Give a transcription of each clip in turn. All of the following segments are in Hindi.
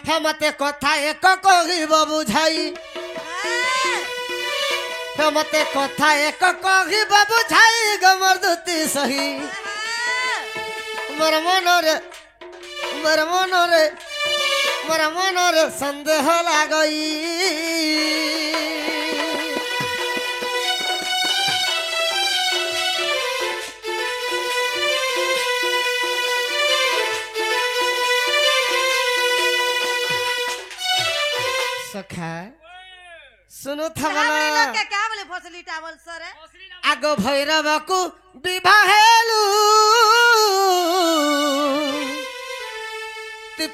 हे मते कथा एक कहिब बुझाई हे मते कथा एक कहिब बुझाई गमर दुती सही मोर मनरे संदेह लागई सखा सुनो थमला क्या बोले फसली टावल सर आगो भैरव को विवाहेलु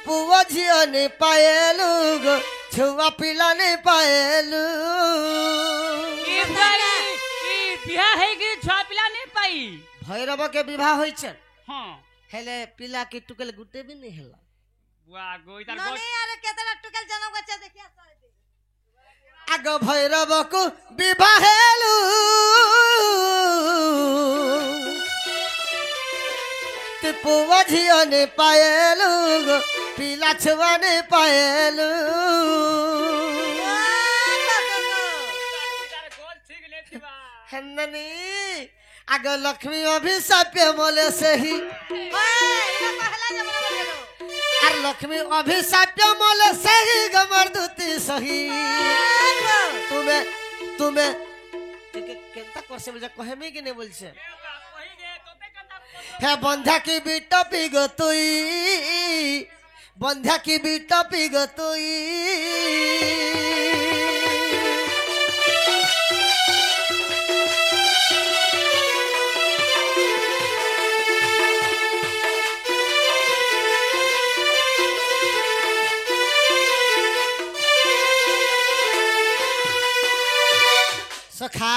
पुआ झियो ने पाएलु गो छुआ पिला ने पाएलु बिहा है कि छुआ पिला नहीं पाई भैरव के विवाह होई छ हां हेले पिला के टुकल गुटे भी नहीं हेला वाह गोइतार नहीं यार केतना टुकल जनम बच्चा देखिया आगो भैरव को विवाहेलु पुआ झियो ने पाएलु गो पिला छुआ ने पाएलु हेन्ननी आगो लक्ष्मी अभिशाप्य मोले से ही और लक्ष्मी अभिशाप्य मोले से ही गमर दूती सही तुम्हें केंता करसे बोल कहे में कि नहीं बोल छे हे बंधा की बीटा पिगो तुई बंधा की बीटा पिगो तुई सखा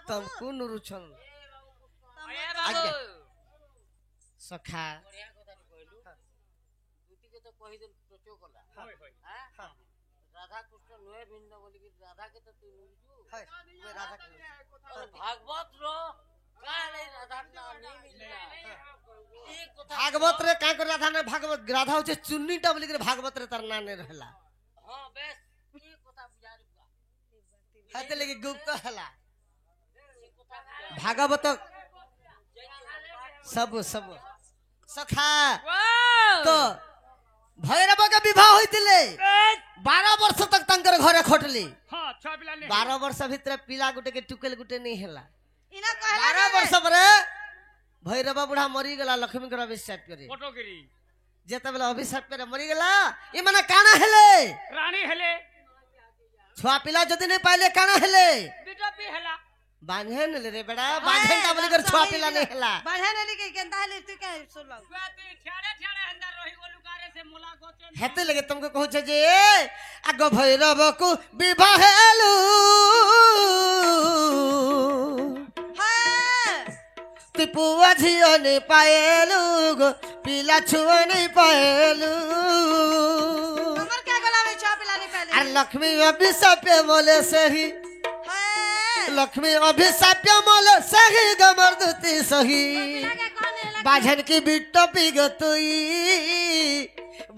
तुमको नुरुछन सखा राधा कृष्ण नुए भिन्न बोली कि राधा के तो तू नुरुछु भागवत रो का नहीं राधा ना नहीं मिलना भागवत रे का कर राधा ने भागवत राधा होचे चुन्नीटा बोली कि भागवत रे तार ना ने रहला हां बेस ई कथा बुझारुगा हते लगे गुप्त हला भागवत सब सखा तो भैरव के विवाह होइतिले 12 वर्ष तक तंकर घरे खटली हां छुआ पिला नहीं 12 वर्ष भीतर पिला गुटे के टुकेल गुटे नहीं हेला इना कहला 12 वर्ष परे भैरव बुढ़ा मरी गला लक्ष्मी के अभिशाप करे फोटोगिरी जेते बेला अभिशाप करे मरी गला ई माने काना हेले रानी हेले छुआ पिला जदी नहीं पाइले काना हेले बेटा पे हेला बांधन ले बेड़ा बांधन का बोली कर छुआ पिला नहीं हेला बांधन ले के केंता ले तू क्या सुन लो छाड़े अंदर रही गोलुकारे से मुलाकात हेते लगे तुमको कहू छे जे आगो भैरव को विवाहेलु हां पुआ झियो ने पाएलु गो पिला छुआ नहीं पाएलु हमर क्या गला में छुआ पिला नहीं पहले और लक्ष्मी अभिशाप्य मोले से ही लक्ष्मी अभिशाप्य मोले से ही गमर दूती सही बाझन की बिट्टो पिगतुई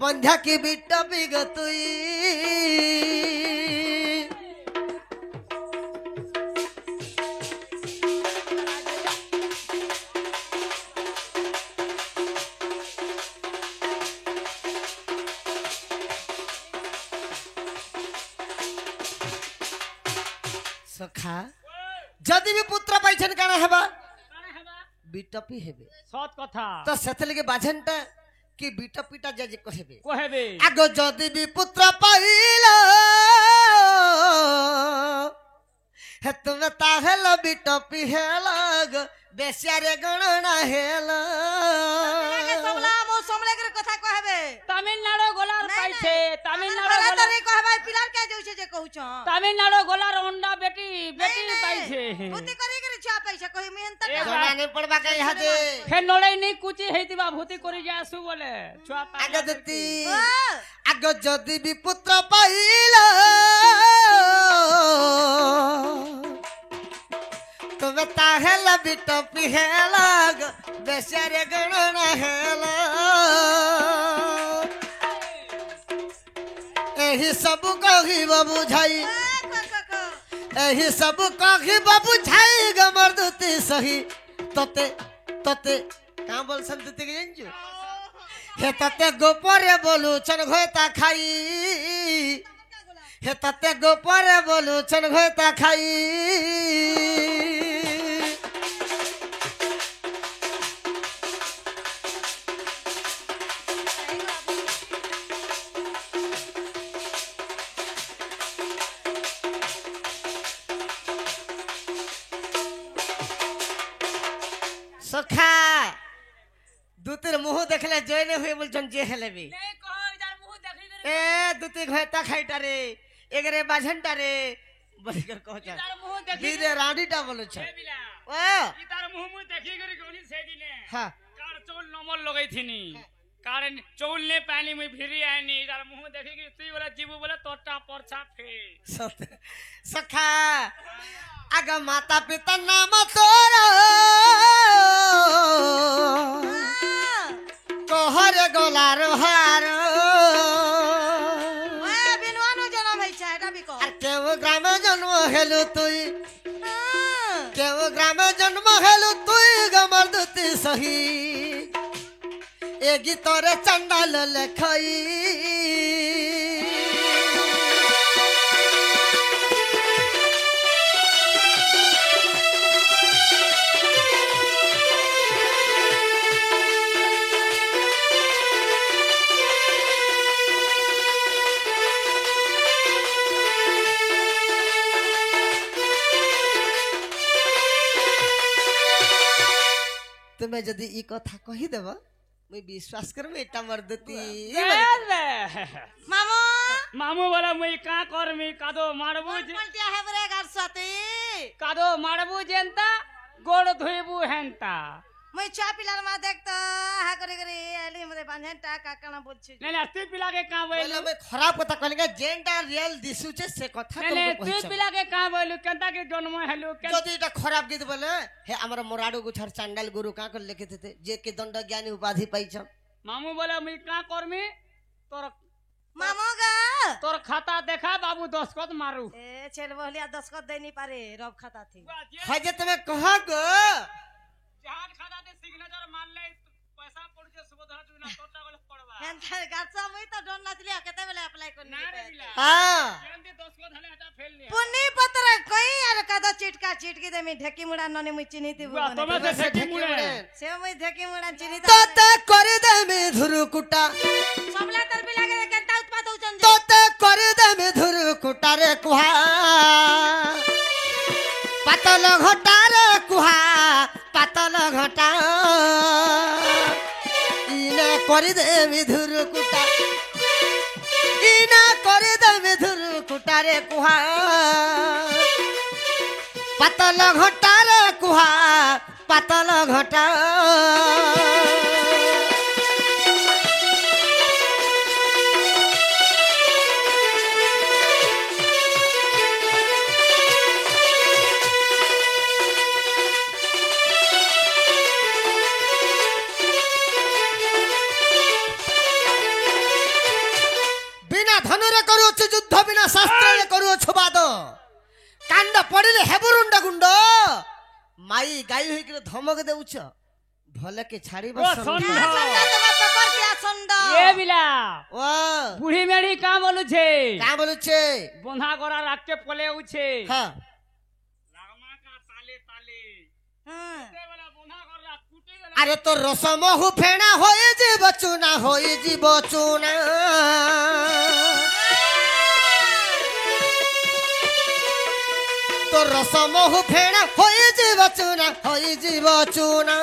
बंध्या की बिट्टो पिगतुई सखा जदि भी पुत्र पाइछन काना हेबा बिटपी हेबे सत कथा तो सेते लगे बाझनटा कि बिटपीटा जे कहबे कहबे आगो जदि भी पुत्र पाइला हे तुम ताहेल बिटपी हेला बेसियारे गणना हेला सबला मो समले के कथा कहबे तमिलनाडु गोलार पाइछे तमिलनाडु गोलार गोलार रे कहबे पिलार के जोइछे जे कहू छ तमिलनाडु गोलार अंडा बेटी पाइछे बुद्धि करी के छुआ पैसा कहि मेहनत जोना नहीं पड़बा के यहाँ दे फे नोलै नहीं कुची हेतिबा भूति करी जासु बोले छुआ आगे देती आगो जदि भी पुत्र पाइला तुम ताहेल बिटपी हेला बेसियारे गणना हेला एही सब कही बाबू झाई एही सब कही बाबू झाई गमर दुती सही तते तते का बोल संतति के जानजो हे तते गोपरे बोलू चन घोता खाई हे तते गोपरे बोलू चन घोता खाई सखा दूतिर मुंह देखले जय ने हुए बोलछन जे हेलेबी नहीं कहो इधर मुंह देखी कर ए दूती घोता खाइटा रे एगरे बाझनटा रे बलकर कहचा इधर मुंह देखी बीरे राडीटा बोलछ ए बिला ओ इधर मुंह देखी कर गोनी से दिने हां कार चौल नमल लगई थिनी कारण चौल ने पानी में भिरी आनी इधर मुंह देखी कर तू बोला जीबू बोला तोटा परछा फे सखा आगा माता पिता नाम तोरा कहर गोलार हार बिनवानो जन्म है छाटा भी को केव ग्राम जन्म हेलु तुई केव ग्राम जन्म हेलु तुई गमर दुती सही ए गीतरे चंडाल लेखई तुम्हें जदि ई कथा कही देब मुई विश्वास करबे एटा मर्दती मामू मामू बोला मुई का करमी कादो मारबू पलटिया है बरे घर साथी कादो मारबू जेंता गोड़ धोइबू हेंता मैं चा पिलार मा देखता हा करे करे आली मते बांधेंटा काकाना बोलछि नहीं नहीं तू पिला के का बोलू बोले मैं खराब कथा कहले जेंटा रियल दिसु छे से कथा नहीं तुमको नहीं तू कहछ पिला के का बोलू केंता के जन्म हेलू जदि एटा खराब गीत बोले हे हमर मोराडो गुछर चांडाल गुरु का कर लिखित थे जे के दंड ज्ञानी उपाधि पाइछ मामू बोला मुई का करमी तोर मामू गा तोर खाता देखा बाबू दस्खत मारू ए चल बहलिया दस्खत दे नहीं पारे रब खाता थी हजे तुम्हें कहा गो जहाज खाता दे सिग्नेचर मान ले पैसा पड़ जे सुबह तू ना तोटा गले पड़वा हेंथर गाछा मुई तो डन नाचलिया केते बेले अप्लाई करनी ना रे बिला हां केंदे दस्खत हले हटा फेल ले पुन्नी पत्र कोई यार कदा चिटका चिटकी दे मी ढेकी मुड़ा नने मुई चिनी थी वाह तमे से ठेकी मुड़े से मुई ढेकी मुड़ा चिनी तोते करे दे में धुरु कुटा सबला तर बिला के केंता उत्पाद होचन जे तोते करे दे में धुरु कुटा रे कुहा पातल घटा रे कुहा पातल घटा इना करे दे में धुरु कुटा इना करे दे में धुरु कुटा रे कुहा पातल घटा रे कुहा पातल घटा बिना धनुरे करूछ युद्ध बिना शास्त्रे करूछ बाद कांड पड़िले हेबुरुंड गुंड माई गाई होई के धमक देउछ भले के छाड़ी बस संड पकड़ के संड ये बिला ओ बुढ़ी मेरी का बोलू छे का बोलू छे बंधा गोरा राख के पले उछे हां लागमा का ताले ताले हां ते वाला बंधा गोरा कुटे वाला अरे तो रसम हु फेणा होई जीव चुना होई जीव चुना तो रसम हु फेणा होई जीव चुना होई जीव चुना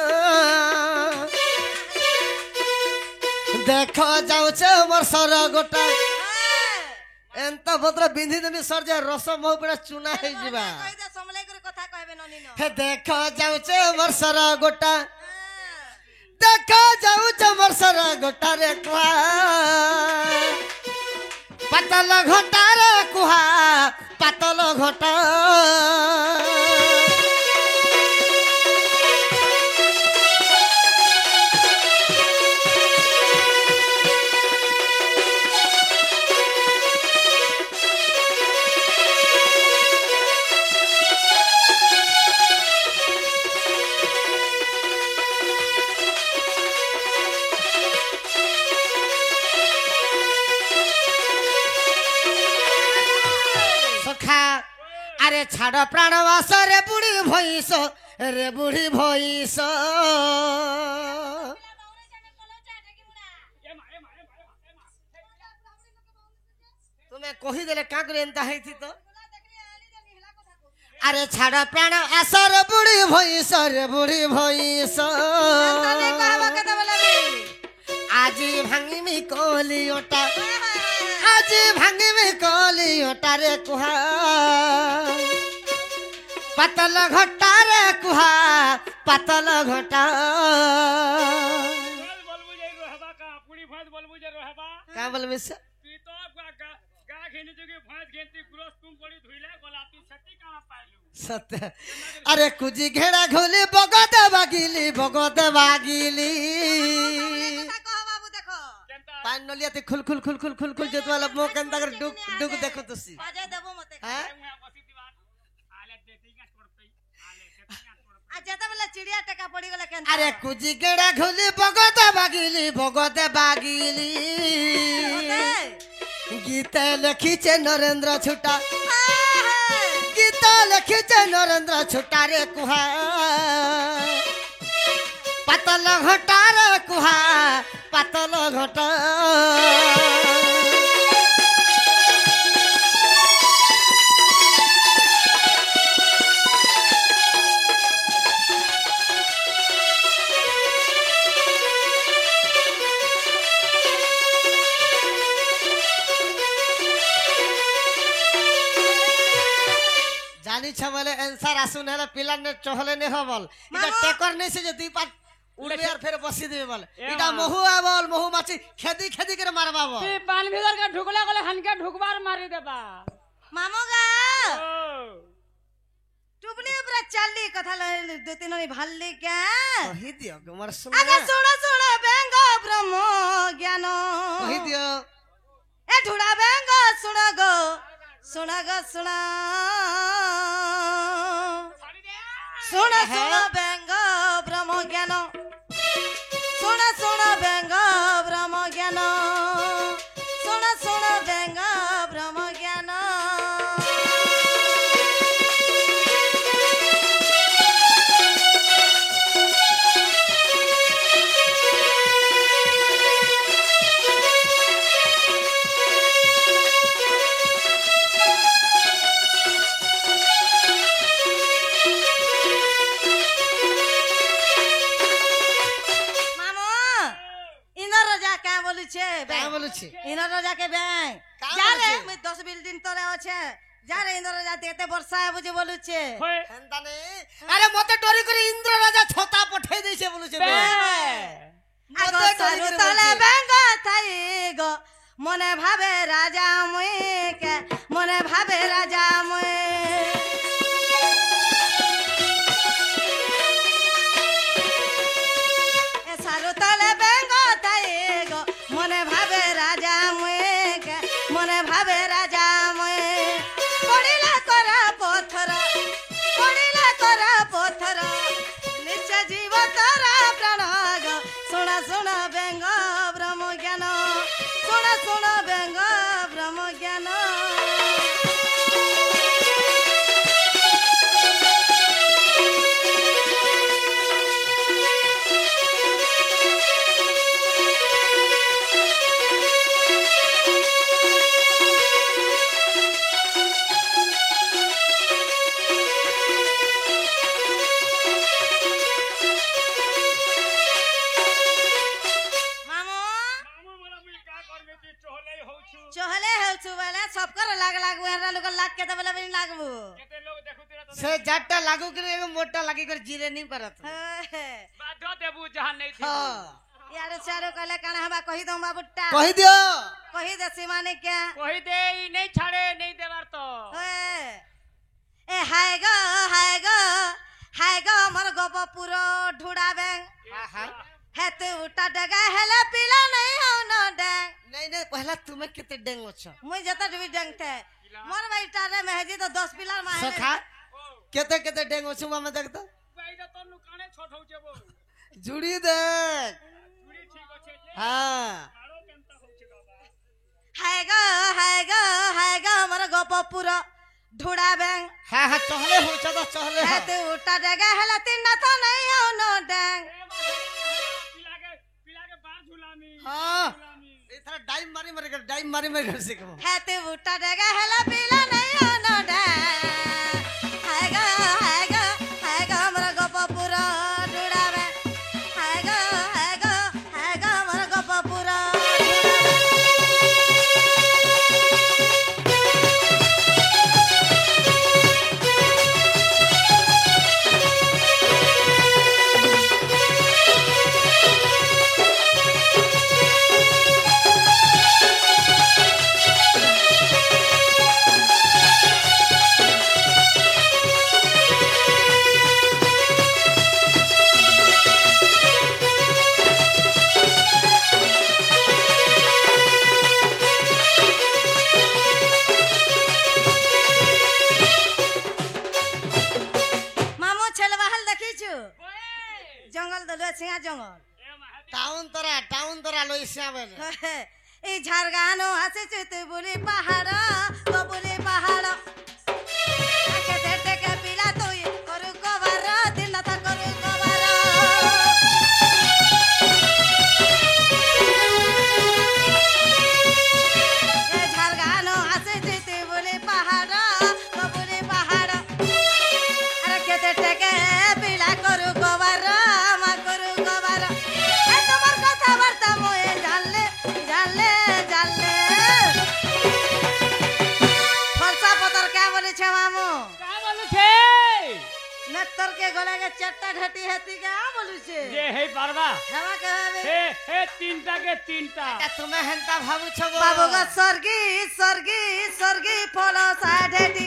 देखो जाउछे मोर सर गोटा एंत भद्र बिंधी देमी सर जे रसम हु फेणा चुना हे जीवा कहि दे समले कर कथा कहबे ननी न हे देखो जाउछे मोर सर गोटा देखो जाउछे मोर सर गोटा रे कुहा पातल घटा रे कुहा पातल घटा আরে ছাড় প্রাণবাস রে বুড়ি ভইস রে বুড়ি ভইস তুমি কহিদেলে কাকরে এন্তা হইতি তো আরে ছাড় প্রাণ আসর বুড়ি ভইস রে বুড়ি ভইস আজি ভাঙিমি কলিওটা আজি ভাঙিমি কলিওটা রে কুহা পাতল ঘটা রে কুহা পাতল ঘটা বলবো যে রহবা কা পুরি ভাত বলবো যে রহবা কা বলবে তুই তো গা ঘেনি যোগে ভাত ঘেনতি গ্রস তুম পড়ি ধুইলে গলা তুই সত্যি কাম পাইলু সত্য আরে কুজি ঘেরা ঘুলি বগতে বাগিলি বাবু দেখো পান নলিয়াতে খুল খুল খুল খুল খুল খুল যেতওয়ালা মো কেনতা করে ডুক ডুক দেখো তুসি বাজে দেবো মতে হ্যাঁ বসি দিবার আলে দেতি গাছ পড়তই আলে দেতি গাছ পড়তই আর যেতে বলে চিড়িয়া টাকা পড়ি গেলে কেন আরে কুজি গেড়া ঘুলি বগতে বাগিলি গীতে লিখিছে নরেন্দ্র ছুটা গীত লিখিছে নরেন্দ্র ছুটা রে কুহা পাতল ঘটা রে কুহা পাতল ঘটা জানিছ বলে आंसर আসুন হলে পিলার নে চহলে নে হবল এটা টেকর নেই সে যে দুই পাঁচ উড়বে আর ফের বসি দিবে বল এটা মহু আবল মহু মাছি খেদি খেদি করে মারবা বল তুই পান ভিতর কা ঢুকলে গলে হানকে ঢুকবার মারি দেবা মামু গা ও টুবলি উপরে চাললি কথা দু তিন ভাললি কে কহি দিও তোমার আগে শুনে শুনো বেঙ্গ ব্রহ্ম জ্ঞান কহি দিও এ ঢুড়া বেঙ্গ শুনো গো শুনো বেঙ্গ ব্রহ্ম জ্ঞান শুনো বেঙ্গ ব্রহ্ম জ্ঞান শুনো বেঙ্গ ব্রহ্ম জ্ঞান বলছি ইনর রাজাকে ব্যাং কাম যারে বলছে? আমি 10 বিল্ডিং তরে আছে যারে ইন্দ্র রাজা দেখতে বর্ষা বুঝি বলুছে হই হেনতানে আরে মতে ডরি করে ইন্দ্র রাজা ছতা পঠাই দিয়েছে বলেছে আগো সারু তলে ব্যাঙ্গ থাই গো মনে ভাবে রাজা মুই কে মনে ভাবে রাজা মুই এ সারু তলে ব্যাঙ্গ থাই গো মনে ভাবে রাজা মুই কে মনে ভাবে রাজা মুই পড়িলা করা পথর নিচ জীব তারা প্রাণ গো শোণ বেঙ্গ ব্রহ্ম জ্ঞান শোণ বেঙ্গ ব্রহ্ম জ্ঞান মামু মামু মোরা মুই কা করবে তুই চহলেই হউছু চহলে হেলছু বেলে সবকর লাগবো এরা লোক লাগ কেতে বেলে বেলে লাগবো কেতে লোক দেখু তেরা তো সে জাটটা লাগু করে এগো মোটা লাগি করে জিরে নি পারত বাধ্য দেবু জাহান নেই থি হ্যাঁ ইয়ারে চারো কলে কানা হবা কহি দম বাবুটা কহি দিও কহি দেছি মানে কে কহি দেই নেই ছাড়ে নেই দেবার তো এ হায় গো আমার গোপপুর ঢুড়াবে হেতে উটা ডগা হেলা পিলা নাই হও ন ড্যাং नहीं नहीं पहला तुम्हें कितने डेंग अच्छा মুই যত ডুবি ড্যাংতে মোর বাইটা রে মেহজি তো 10 পিলার মাহে सखा कितने कितने डेंग अच्छा मामा देखता বাইটা তোর নুকানে ছোট হউছে বউ जुड़ी देख চুরি ঠিক আছে যে हाँ আরো কেনতা হউছে বাবা হায় গো আমার গোপপুর ढुड़ा बेंग हाँ हाँ चहले हो चदा चहले है हो तू उठा जगह है लतिन ना तो नहीं हो नो डेंग पिला के बाहर झुलामी हाँ इतना डाइम मारी मारी कर सिखो है तू उठा जगह है ला पीला नहीं हो नो डेंग है गा हमरा गोपपुरा ढुड़ा बेंग है गा हमरा गोपपुरा मामू छलवाहल देखीछु जंगल दलुआ सिंहा जंगल टाउन तोरा लोइसा बेले এই ঝাড়গানো আছে তুই বলি পাহাড় তো বলি পাহাড় খেতে থেকে পিলা তুই করু কবার দিন তা করু কবার এই ঝাড়গানো আছে তুই বলি পাহাড় তো বলি পাহাড় আর খেতে থেকে পিলা করু কবার মা করু কবার এ তোমার কথা বার্তা ময়ে জানলে জানলে জানলে ফলসা পতর কে বলেছে মামু का बोलू छे নেত্তর কে গলা কে চারটা ঢাটি হাতি কে বলুছে ये हे पारवा হেমা কে হবে हे तीनटा के तीनटा তুমি হেনতা ভাবুছ গো বাবু গো স্বর্গী স্বর্গী স্বর্গী ফল সাঢেটি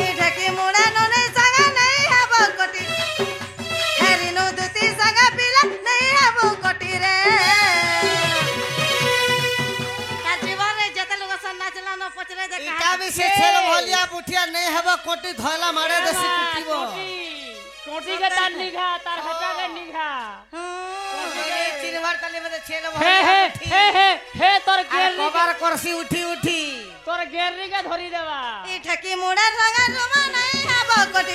এই ঢাকি মুড়া ননে সাঙ্গা নাই হব কোটি হেরিনো দুতি সাঙ্গা পিলা নাই হব কোটি রে তা জীবনে যেতে লোক সন্না চলা ন পচরে দেখা ইটা भी से छेल भलिया बुठिया नहीं हबा कोटी धोला मारे देसी कुटीबो टोटी के तार निघा तार हटा के निघा तीन बार तले में छेल हे हे तोर गेर कबार करसी उठी उठी तोर गेररी के धरी देवा এই ঢাকি মুড়া সাঙ্গা রুমা নাই হব কোটি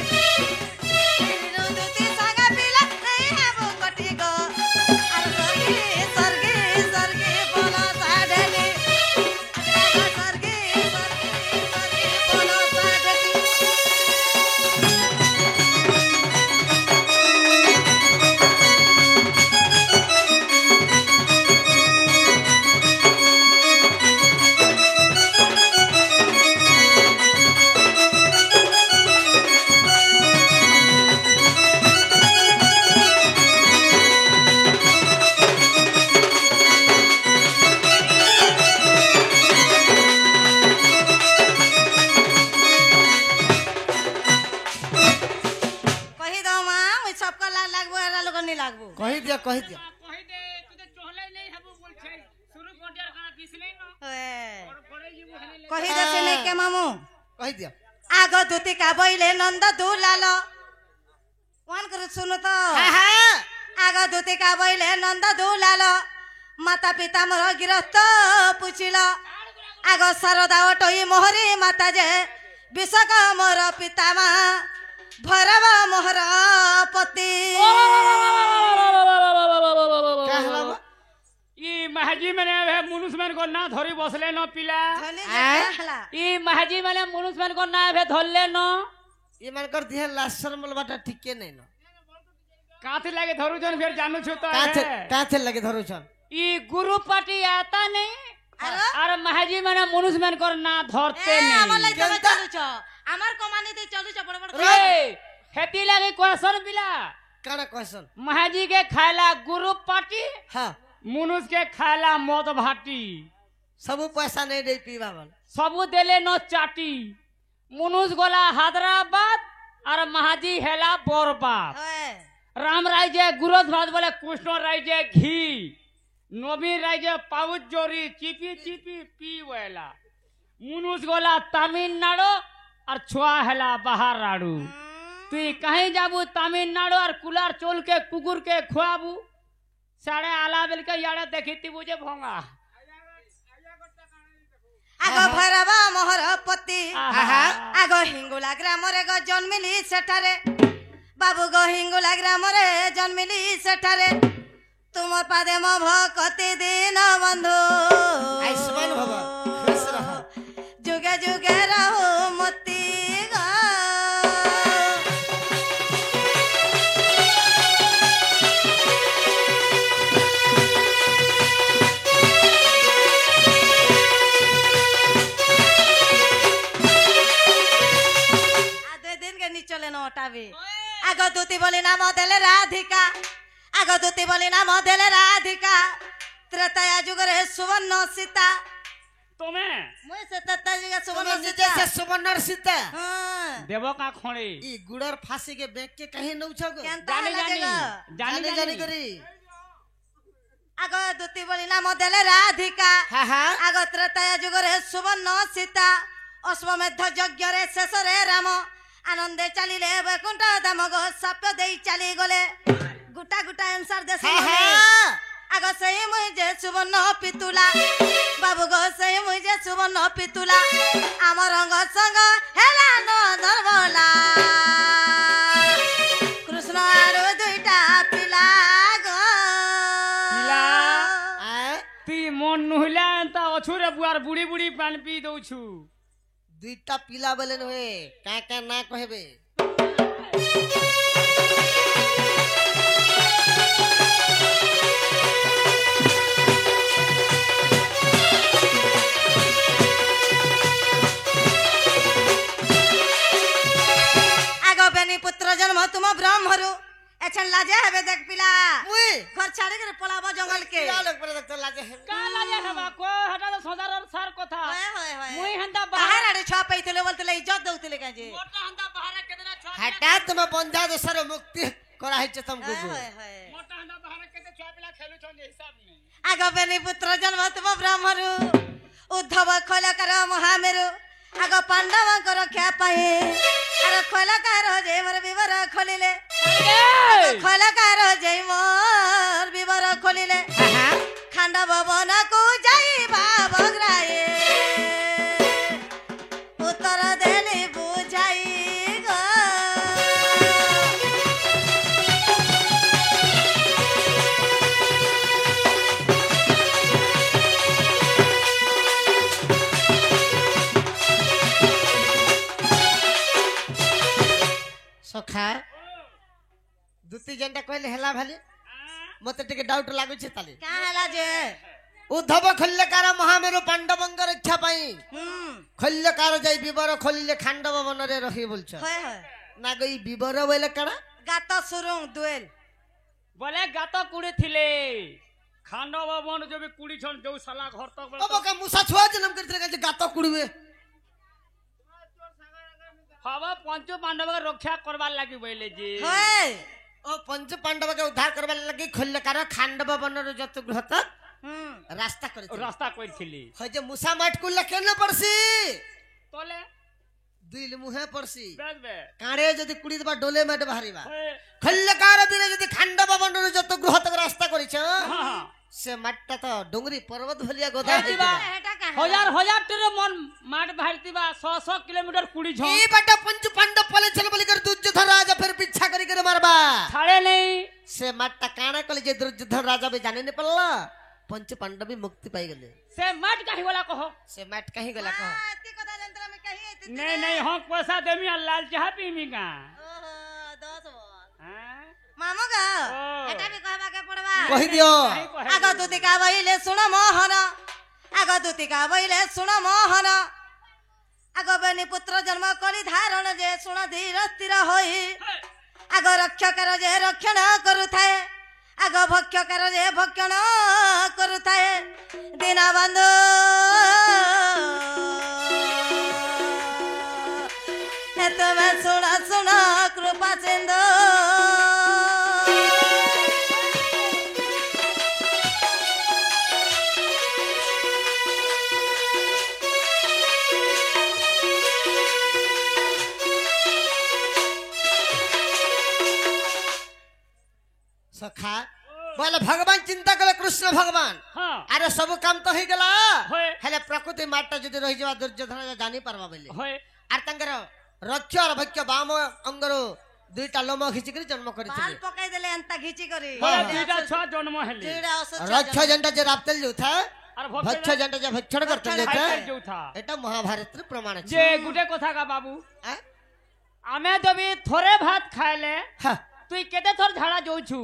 হেরিনো দুতি সাঙ্গা পিলা নাই হব কোটি গো আর স্বর্গী স্বর্গী স্বর্গী ফল সাঢেটি স্বর্গী স্বর্গী স্বর্গী ফল সাঢেটি कही दो मां मैं सबको लागबो एरा लोग नहीं लागबो कही दिया कहि दे तू तो चहले नहीं हबो बोल छे शुरू कोटियार खाना पिसले न और पड़े जीव हने कही दे से नहीं के मामू कही दिया आगो दुती का बोइले नंद दुलालो वन कर सुनो तो हाँ आगो दुती का बोइले नंद दुलालो माता पिता मोर गिरफ्त पुछिलो आगो शारदा ओटोई मोहरी माता जे विश्वक मोर पिता मा भरव मोहर पति क्या हला बा? ई महाजी माने वे मनुष्य मन को ना धरी बसले न पिला धनी आय? हला ई महाजी माने मनुष्य मन को ना वे धरले न ये मन कर दिया लाशर मलबाटा ठीके नहीं न काथे लागे धरू जन फिर जानू छु तो है काथे लगे धरू छन ई गुरु पार्टी आता नहीं आरो और महाजी माने मनुष्य मन को ना धरते আমার नहीं লাই তুমি চলুছ আমার কমানি তে চলুছ বড় বড় रे खेती लागे क्वेश्चन पिला काना क्वेश्चन महाजी के खाला गुरु पार्टी हाँ मनुष्य के खाला मद भाटी सबू पैसा नहीं दे पीवा वाला सबू देले न चाटी मनुष्य गोला हैदराबाद और महाजी हेला बरबाद ओए राम राजे गुरु भात बोले कृष्ण राजे घी नबी राजे पाउच जोरी चिपी चिपी पी वेला मनुष्य गोला तमिलनाडु और छुआ हेला बाहर राडू तू कहीं जाबू तमिलनाडु और कुलार चोल के कुकुर के खुआबू साढ़े आला बेल के यारे देखी बुझे भोंगा ଆଗ ଭୈରବ ମୋହର ପତି ଆହା। ଆଗ ହିଙ୍ଗୁଳା ଗ୍ରାମରେ ଜନ୍ମିଲି ସେଠାରେ ବାବୁ ଗୋ ହିଙ୍ଗୁଳା ଗ୍ରାମରେ ଜନ୍ମିଲି ସେଠାରେ ତୁମ ପାଦେ ମୋ ଭକତି ଦିନ ବନ୍ଧୁ ଆୟୁଷ୍ମାନ ଭବ ଖୁସ୍ ରହ। ଯୁଗେ ଯୁଗେ ରହୁ ମତି ଗো। चले न हटावे आग दूती बोली नाम देले राधिका आग दूती बोली नाम देले राधिका त्रेताया जुगरे सुवर्ण सीता तुम्हें मुई से त्रेता जुगे सुवर्ण सुवर्ण सीता से सुवर्ण सीता हां देव का खोड़े ई गुड़र फांसी के बेक के कहीं नौ छगो केनता जानी जानी लगेगा जानी जानी जानी करी आग दूती बोली नाम देले राधिका हां हां आग त्रेताया जुगरे सुवर्ण सीता अश्वमेध यज्ञ रे शेष रे राम आनंदे चलिले वैकुंठ धाम गो सप्य देई चली गले गुटा गुटा आंसर देसी आग सही मुई जे सुवर्ण पितुला बाबू गो सही मुई जे सुवर्ण पितुला आम रंग संग हेला न धरबला कृष्ण आरो दुईटा पिला गो पिला आ ती मन नुहिला एंता अछुरे बुआर बुड़ी बुड़ी पानी पी दउछु दुईटा पिला बोले नहे का ना कहबे आगो बेनी पुत्र जन्म तुम ब्रह्मरु एछन लाजे हेबे देख पिला मुई घर छाड़ी के पलाबो जंगल के पिला लोग पर तो लाजे है का लाजे हवा को हटा तो सदारर सार कथा होय होय होय मुई हंदा बाहर बाहर आड़े छा पैतले बोलतले इज्जत दउतले काजे मोटा हंदा बाहर केतना छा हटा तुम बंजा दोसर मुक्ति करा है तुमको होय होय मोटा हंदा बाहर केते छा पिला खेलु छन हिसाब नहीं आगो बेनी पुत्र जन्म तुम ब्रह्मरु उद्धव खलकर महामेरु आगो पांडव को रक्षा पाए अरे खलकर जे मोर विवर खोलिले खलकर जे मोर विवर खोलिले खांड भवन को जाइबा बगराए उत्तर देली बुझाई गो सखा दुती जेंटा कहले हेला भाली मते टिके डाउट लागु छै ताले क्या हला जे उद्धव खल्यकार महामेरु पांडवंग रक्षा पाई खल्यकार जाई विवर खोलिले खांडव वन रे रही बोलछ होय होय ना गई विवर बोले कड़ा गात सुरुंग दुएल बोले गात कुड़ी थिले खांडव बन जो भी कुड़ी छन जो साला घर तक अब का मुसा छुआ जन्म करते के गातो कुड़वे हवा पंचो पांडव के रक्षा करबा लागि बोले जी होय ओ पंच पांडव के उद्धार करबा लगी खल्यकार खांडव वन रे जत गृहत रास्ता करे रास्ता कइथिली हो जे मुसा माट कुल केन पड़सी तोले दुइल मुहे पड़सी बेस बे काणे जदी कुड़ी दबा डोले माट बाहरीबा होय खल्यकार दिने जदी खांडव वन रे जत गृहत रास्ता करिछ हां से माटटा तो डोंगरी पर्वत भलिया गोदा हेती बा हेटा का हजार हजार टेरे मन माट भारती बा 100 किलोमीटर कुड़ी छ ई बटा पंच पांडव पले चल बलि कर दुर्योधन राजा फिर पीछा करी कर मारबा छाड़े नहीं से माटटा काणा कले जे दुर्योधन राजा भी जाने ने पड़ला पंच पांडव भी मुक्ति पाई गले से माट काहे वाला कहो से माट कहीं गला कहो एती कदा जंत्र में कही एती नहीं नहीं हम पैसा देमी आ लाल चाह पीमी का ओहो 10 बोल हां मामू गा ओ। हेटा भी कहबा के पड़बा कहि दियो आगो दूती का बहिले सुन मोहन आगो दूती का बहिले सुन मोहन आगो बेनी पुत्र जन्म कली धारण जे सुन धीर स्थिर होई आगो रक्षकर जे रक्षण करुथाए आगो भक्षकर जे भक्षण करुथाए दीनबंधु हे तुमे सुन सुन कृपा सिंधु सखा बोले भगवान चिंता कले कृष्ण भगवान हाँ अरे सब काम तो ही गला होए हेले प्रकृति माटा जदि रहि जवा दुर्योधन जानी पारबा बोले होए आर तंकर रक्ष और भक्ष बाम अंगरो दुईटा लोम खिचिकरी जन्म बाल करिथिले पकाई देले एंता घिची करी बोले दुईटा छुआ जन्म हेले जीड़ा असुच रक्ष जंटा जे रापतेल जो था আর भक्ष जंटा जे भक्षण करतेले था খাইতে যাউথা এটা মহাভারতের প্রমাণ আছে যে গুটে কথা কা বাবু হ্যাঁ আমি যদি থরে ভাত খাইলে হ্যাঁ তুই কেতে থর ঝাড়া যাউছু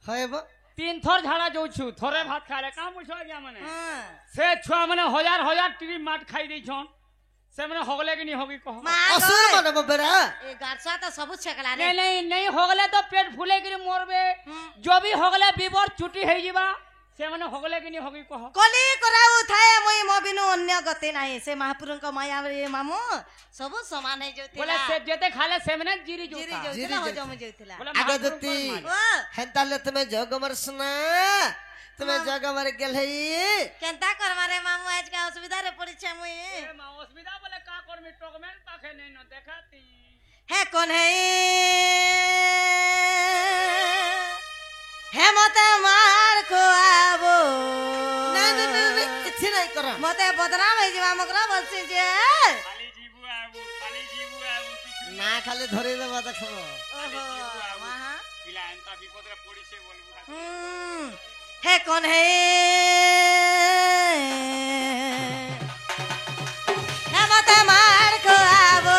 হইব 3 থর ঝাড়া যাউছু থরে ভাত খাইলে কাম বুঝো গিয়া মানে हां সে ছুয়া মানে হাজার হাজার টিরি মাঠ খাই দেইছন সে মানে হগলে কি নি হগি কহ असुर मानव बेरा ए गारसा तो सब छकला रे नहीं नहीं नहीं होगले तो पेट फुले कि मरबे जो भी होगले बीबर छुट्टी है जीवा से माने होगले कि नहीं होगी कह कली कराउ थाए मुई मो बिनु अन्य गति नाही से महापुरुष को माया रे मामू सब समान है बोले जोतिला से जेते खाले से माने जीरी जिरी जोता जोतिला हो जम जोतिला बोले आगदती ओ हेंताले तुम्हें जगमर सुना तुम्हें जगमर गेल है केंता कर मारे मामू आज का असुविधा रे पड़ी छे मुई असुविधा बोले का करमी टोकमेन पाखे नहीं न देखाती है कौन है मते मार को आबो नहीं नहीं नहीं नहीं किछि नहीं करा मते बदनाम है जीवा मकरा बोलसी जे खाली जीवू आबू किछु ना खाली धरे देबा देखबो ओहो वहां पिला एंता विपद रे पड़ी से बोलबू है कौन है मते मार को आबो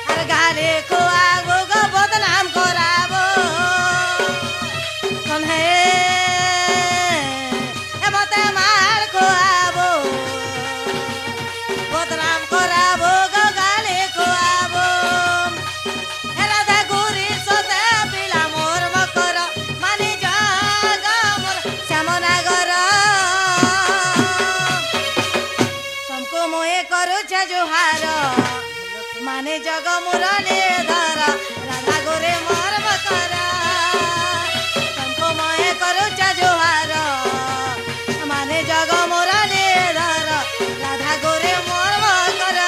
हर गाले को आगो गो बदनाम कराबो कौन है मते मार को आबो बदनाम कराबो गो गाले को आबो राधा गुरी सोते पिला मोर मकर मानी जागा मोर श्यामनगर तुमको मोए करू छे जुहार माने जग मुरली धर राधा गुरी मोर मकर तुमको मोए करू छे जुहार माने जग मुरली धर राधा गुरी मोर मकर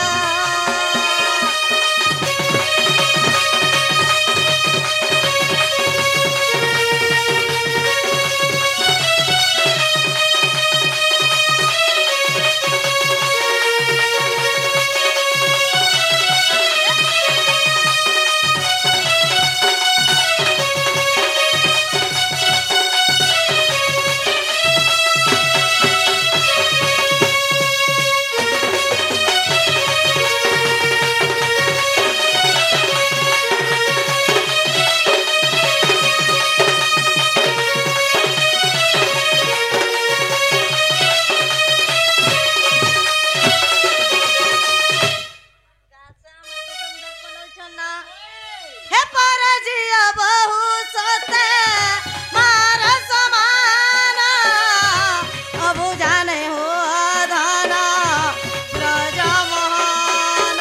हे परजिया बहु सते मार समान अबु जाने हो धन ब्रज मोहन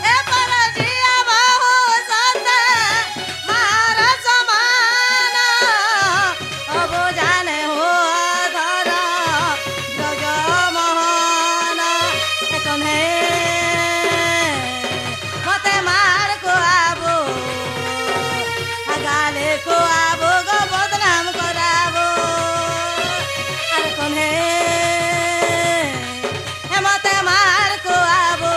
हे परजिया बहु सते मार समान अबु जाने हो धन ब्रज मोहन कौन है मते मार को आबो गाले को आबो गो बदनाम कराबो अरे कौन है मते मार को आबो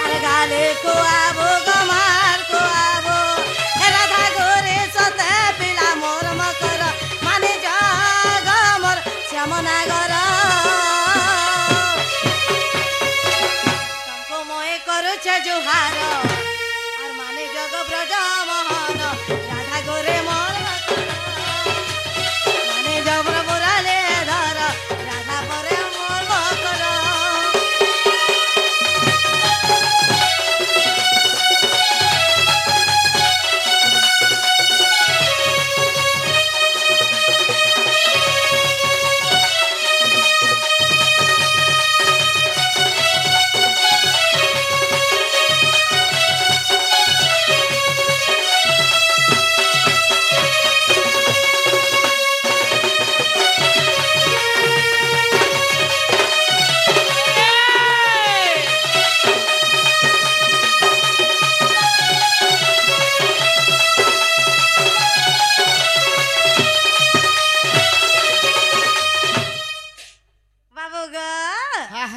अरे गाले को आबो गो मार को आबो राधा गोरे सते पिला मोर मकर माने जाग मोर श्यामनगर तुमको मोए करू छे जुहार आर माने जग ब्रज मोहन राधा गोरे मोर मकर माने जब मुरले धर राधा परे मोर मकर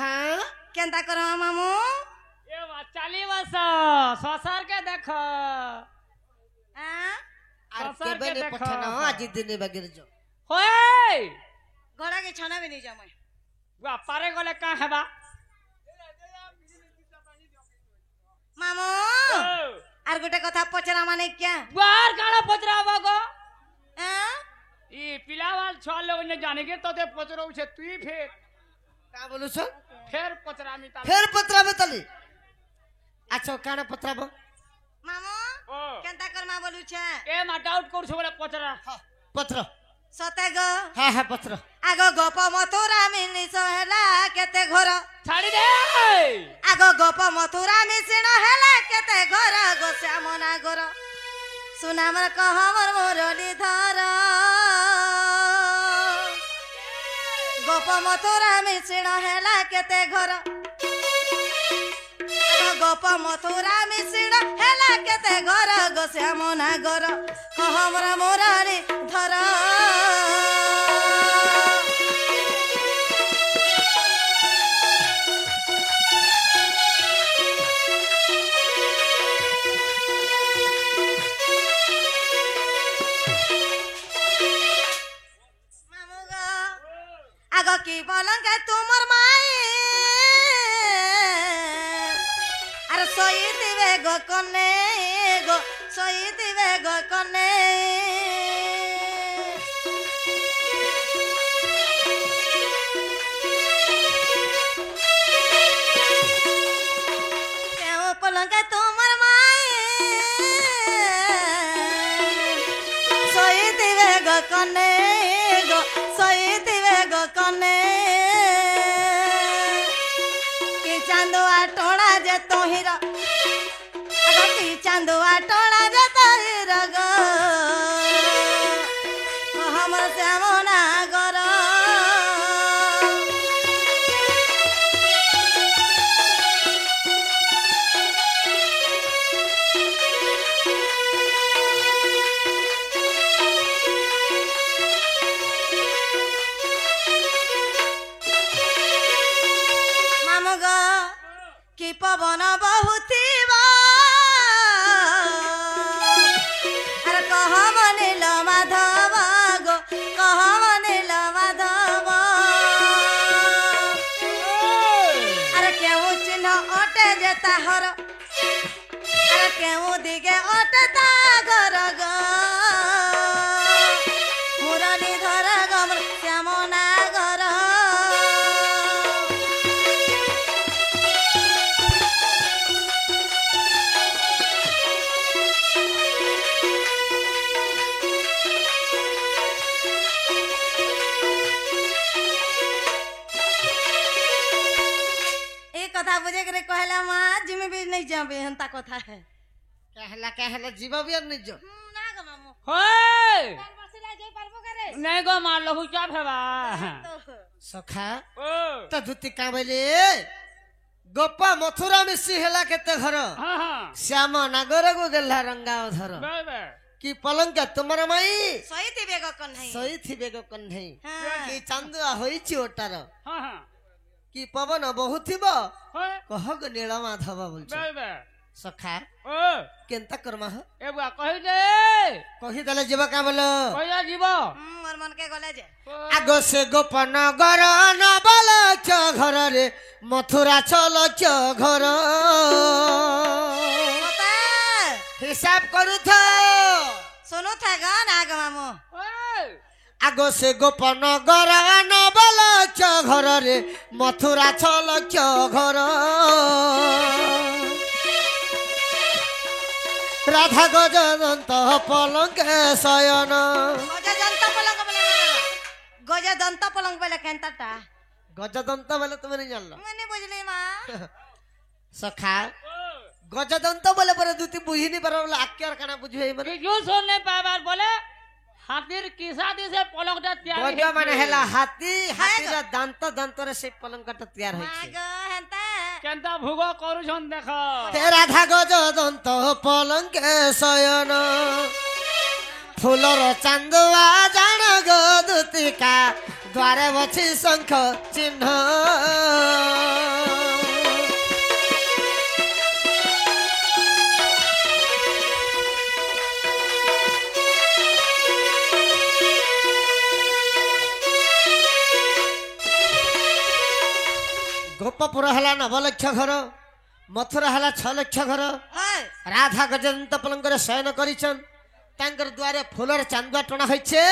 হ্যাঁ কেনতা করো মামু এ মা চালি বাস সসার কে দেখো হ্যাঁ আর সসার কেবে কে নে দেখো। পঠানো আজি দিনে বাগির যো হই ঘোড়াকে ছনাবে নি জামাই বাপারে গলে কা হেবা মামু আর গোটে কথা পচরা মানে क्या বার কালা পচরাবা গো হ্যাঁ ই পিলাওয়াল ছল লোক ने जाने के तोते पचरौ छे तुई फेर কা বলুছ फेर पचरामी ता ফের পত্রাবে তলি আচ্ছা কানা পত্রাবো মামু ओ কেনতা কর মা বলু ছে ए मा डाउट करछ बोले पचरा পত্র সতে গো হ্যাঁ হ্যাঁ পত্র আগ গপ মথুরা মিনিস হেলা কেতে ঘর ছাড়ি দে আগ গপ মথুরা মিশিণ হেলা কেতে ঘর গো শ্যামনা ঘর সুনামর কহমর মুরলি ধর গপ মথুরা মিশিণ হেলা কেতে ঘর গপ মথুরা মিশিণ হেলা কেতে ঘর গো শ্যামনা ঘর কহমর মুরলি ধর আগ কি বলঙ্গে তোমার মাই আর সই দিবে গো কনে গো সই দিবে গো কনে কেউ পলঙ্গে তোমার মাই সই দিবে গো কনে গো সই দিবে গো কনে কি চান্দুয়া টোড়া যে তোহির আগো কি চান্দুয়া টোড়া যে তোহির গো আমার শ্যামনা গর মামু গো কি পবন বহুথিব আর কহব নীল মাধব গো কহব নীল মাধব আর কেউ চিহ্ন অটে যে তাহর আর কেউ দিকে অটে তা ঘর গো মুরলি ধর গো মোর শ্যামনা ঘর এই কথা বুঝে করে কহলা মা জিমি भी नहीं जाबे हंता কথা है কেহলা জীব বিয়ার নিজ না গো মামু হই তার বসিলা যাই পারবো করে নাই গো মা লহু চাপ হেবা সখা ও তো ধুতি কাবলে গোপা মথুরা মিশি হেলা কেতে ঘর হ্যাঁ হ্যাঁ শ্যাম নাগর গো গেল্লা রঙ্গাও ধর বে বে কি পলঙ্ক তোমার মাই সই দিবে গো কোন নাই সই থিবে গো কন্যাই হ্যাঁ কি চান্দুয়া হইছি ওটার হ্যাঁ হ্যাঁ কি পবন বহুথিব হই কহ গো নীল মাধব বলছ বে বে সখা ও কেনতা করমা হ এ বুয়া কহি দে কহি দেলে ଯିବ কা বলো কইয়া দিব মোর মন কে গলে যে আগ সে গোপন গর নবল চ ঘরে মথুরা চল চ ঘর মতে হিসাব করুথ শুনু থাগা না গো মামু ওই আগ সে গোপন গর নবল চ ঘরে মথুরা চল চ ঘর রাধা গজদন্ত পলঙ্কে শয়ন গজ দন্ত পলঙ্গ বলে কেনতাটা গজদন্ত বলে তুমি নি জানলো মানে বুঝলি মা সখা গজদন্ত বলে পরে দুটি বুঝিনি পার বলে আক্কের কানা বুঝবে মানে কিছু শুনে পাবার বলে হাতির কিসা দিছে পলকটা তৈরি গজ মানে হেলা হাতি হাতির দান্ত দান্তরে সেই পলঙ্কটা তৈয়ার মা হইছে গো হেনতা কেনতা ভোগ করুছন দেখ তে রাধা গজদন্ত পলঙ্কে শয়ন ফুলর চান্দুয়া জান গো দুতিকা द्वारे बची शंख चिन्ह गोपपुर है 9 लक्ष घर मथुरा है 6 लक्ष घर हाय राधा गजंत पलंग शयन करिछन तांकर द्वारे फूलर चांदुआ टणा होइछे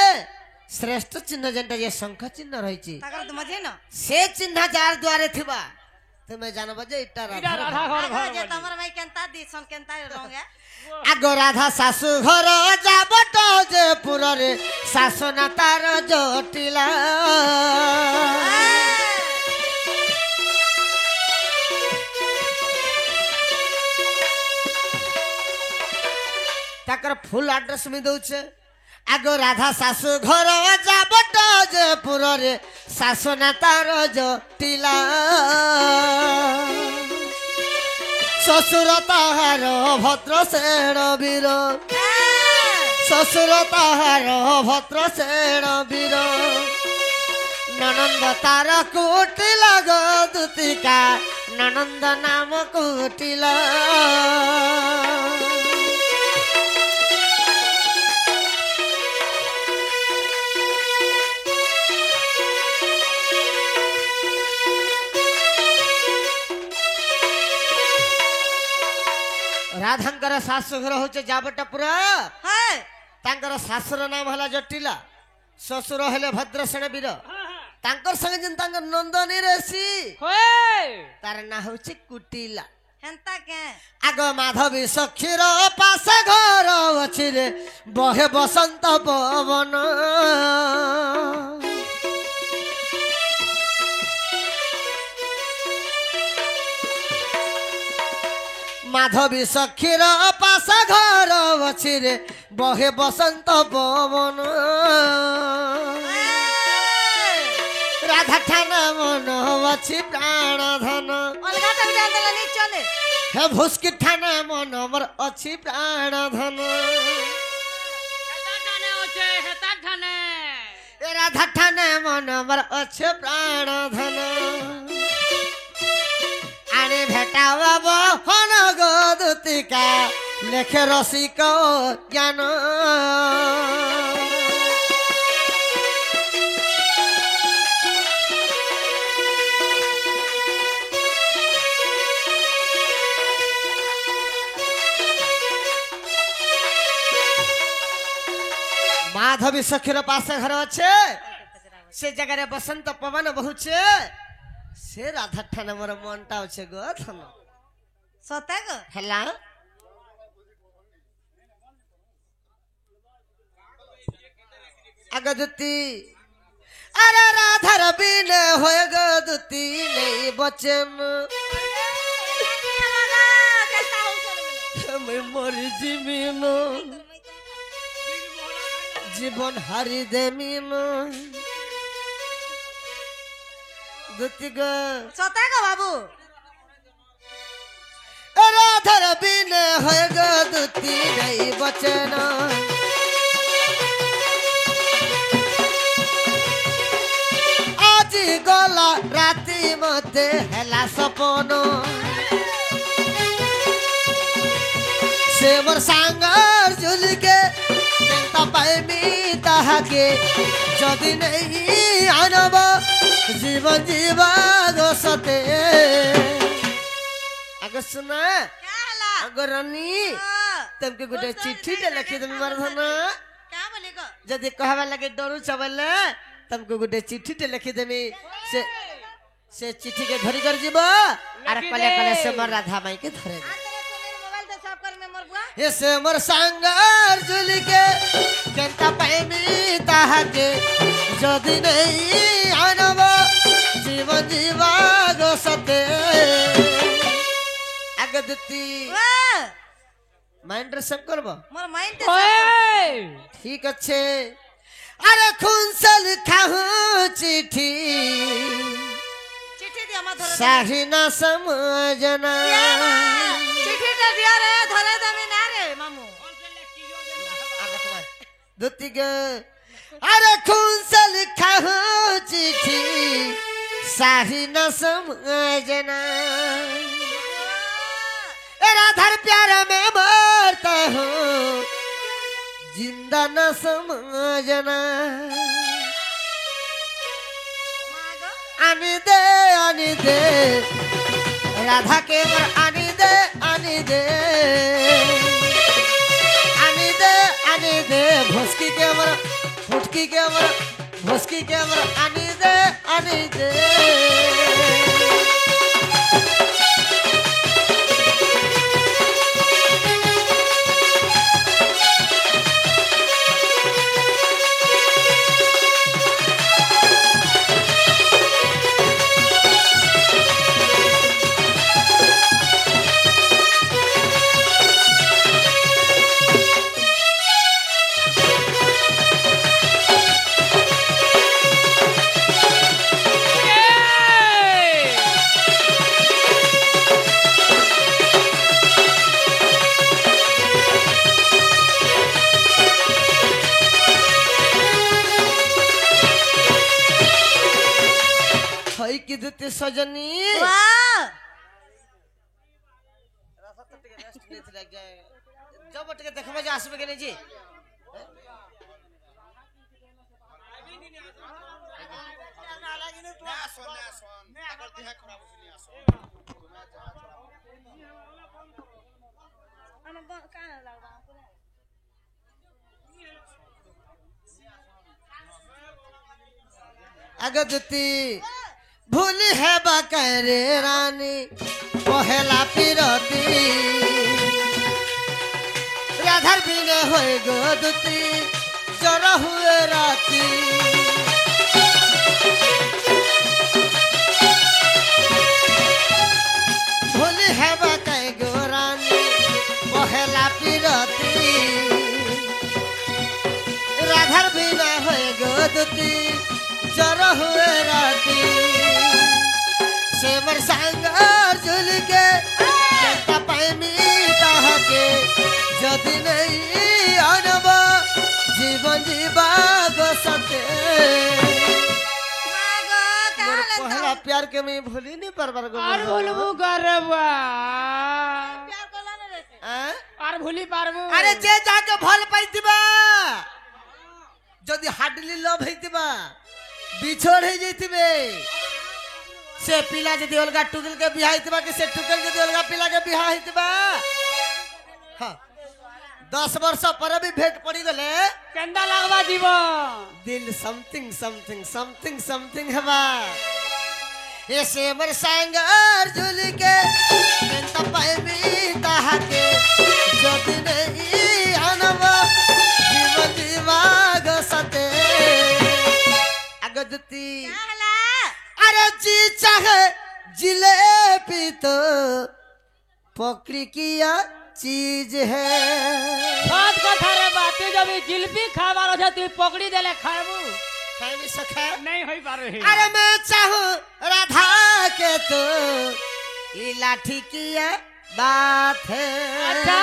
श्रेष्ठ चिन्ह जेंटा ये शंख चिन्ह रहिछि ताकर तुम जे न से चिन्ह जार द्वारे थिबा तुमे जानबो जे इटा इटा राधा राधा घर घर जे तमर भाई केनता दिसन केनता रंगे आगो राधा सासु घर जाबट जे पुररे सासना तार जटिला ताकर फुल एड्रेस में दउछे आगो राधा सासु घर जाबट जे पुररे सासना तार जटिला ससुर ताहार भद्र सेण वीर ससुर ताहार भद्र सेण वीर ननंद तार कुटिला गदुतिका ननंद नाम कुटिला राधांकर शाशुघर होचे जाबटपुर हाय तांकर शाशुर नाम हला जटिला ससुर हेले भद्रसेन वीर तांकर संगे जन तांकर नंदनी रेसी होय तार ना होचे कुटिला हेंता के आग माधवी सखीर पास घर अछि रे बहे बसंत पवन माधवी सखीर पास घर अछि रे बहे बसंत पवन राधा ठान मन अछि प्राण धन अलगा तक डाल देला नी चले हे भुसकी ठान मन मोर अछि प्राण धन हेता ठाने होचे हेता ठाने ए राधा ठान मन मोर अछि प्राण धन आने भेटाव बहन गदुतिका लेखे रसिक ज्ञान माधवी सखीर पास घर अच्छे से जगह बसंत पवन बहुचे से राधा ठान मोर मनटा अच्छे गो थन सते गो हला अगदुती अरे राधार बिने होय गदुती नहीं बचन मैं मरी जीविन जीवन हारी देमिन दुती गो सते गो बाबू राधार बिने होय गदुती नहीं बचन আজি গলা রাতি মধ্যে হেলা সপন সে মোর সাঙ্গার ঝুলিকে চিন্তা পাইমি তাহাকে যদি নেই আনব জীবন জীবা গোসতে আগে শোনা क्या हला আগে রানী तुमके गोटे चिट्ठी लिखी देमी मार धन क्या बोले गो जदि कहवा लगे डरू चबले तुमको गोटे चिट्ठी टे लिखी देमी से चिट्ठी के धरी कर जीव और लिखी कले दे। कले से मोर राधा माई के धरे दे तेरे फोन मोबाइल से सब कर में मोर बुआ ये से मोर सांगार जुली के केंता पाइमी ताहाके जदि नहीं आनब जीवन जीवा गोसते आगे दिती वाह माइंड सेव करबो मोर माइंड ते होय ठीक अच्छे अरे खून से लिखा हूँ चिट्ठी चिट्ठी दिया मा धरे साही ना समझना चिट्ठी दे दिया रे धरे दमी ना रे मामू दुती के अरे खून से लिखा हूँ चिट्ठी साही न समझना राधार प्यार में मरता हूँ जिंदा न समझना आने दे राधा के मर आने दे आने दे भुसकी के मर फुटकी के मर भुसकी के मर आने दे की देते सजनी जब बटके देखबे जे आसबे के जी अगदती भूल है बकरे रानी पहला पिरती राधर बिने होए गोदती जर हुए राती भूल है बकरे गो रानी पहला पिरती राधर बिने होए गोदती जर हुए राती सेमर सांगर झुल के पैमी के जदि नहीं अनब जीवन जीवा सते पहला प्यार के मैं भूली नहीं पर और भूलबू करबा और भूली पारबू अरे जे जाके भल पाइतिबा जदि हाडली लव हेतिबा बिछोड़ हे जइतिबे से पिला जदि अलगा टुकल के बियाह हेतिबा कि से टुकल जदि अलगा पिला के बियाह हेतिबा हां 10 वर्ष पर भी भेट पड़ी गले केंदा लागबा दीब दिल समथिंग समथिंग समथिंग समथिंग हवा ऐसे मर सांगर झुल के केंता पाएबी ताहा के जदि नहीं आनवा जीवन जीवा गसते अगदती अरे जी चाहे जिलेबी तो पकड़ी किया चीज है बात कथा रे बाते जब जिलेबी खावा रहे तू पकड़ी देले खाबू खाए भी सखा नहीं होई पारे अरे मैं चाहूं राधा के तो ये लाठी किया बात है अच्छा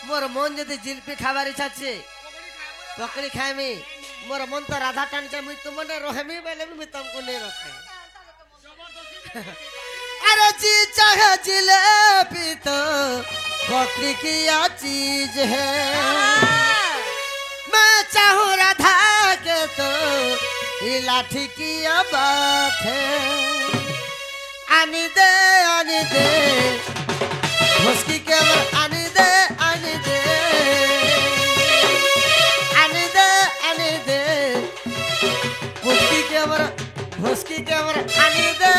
मोर मन जदि जिलेबी खाबार इच्छा छे पकड़ी खाए में मोर मन तो राधा टान के मुई तुम ने रहमी बेले में तुमको नहीं रखे अरे जी चाहे जिलेबी तो पकड़ी किया चीज है मैं चाहूं राधा के तो ये लाठी किया बात है आने दे भुसकी के मर आने दे आने दे भुसकी के मर आने दे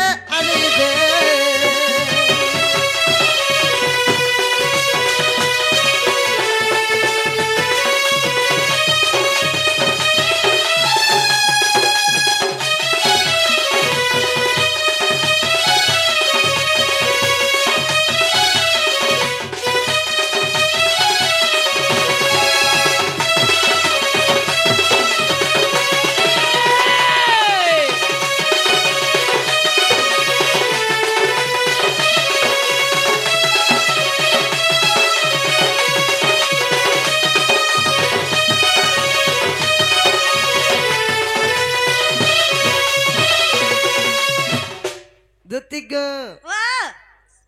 দুতি গো ও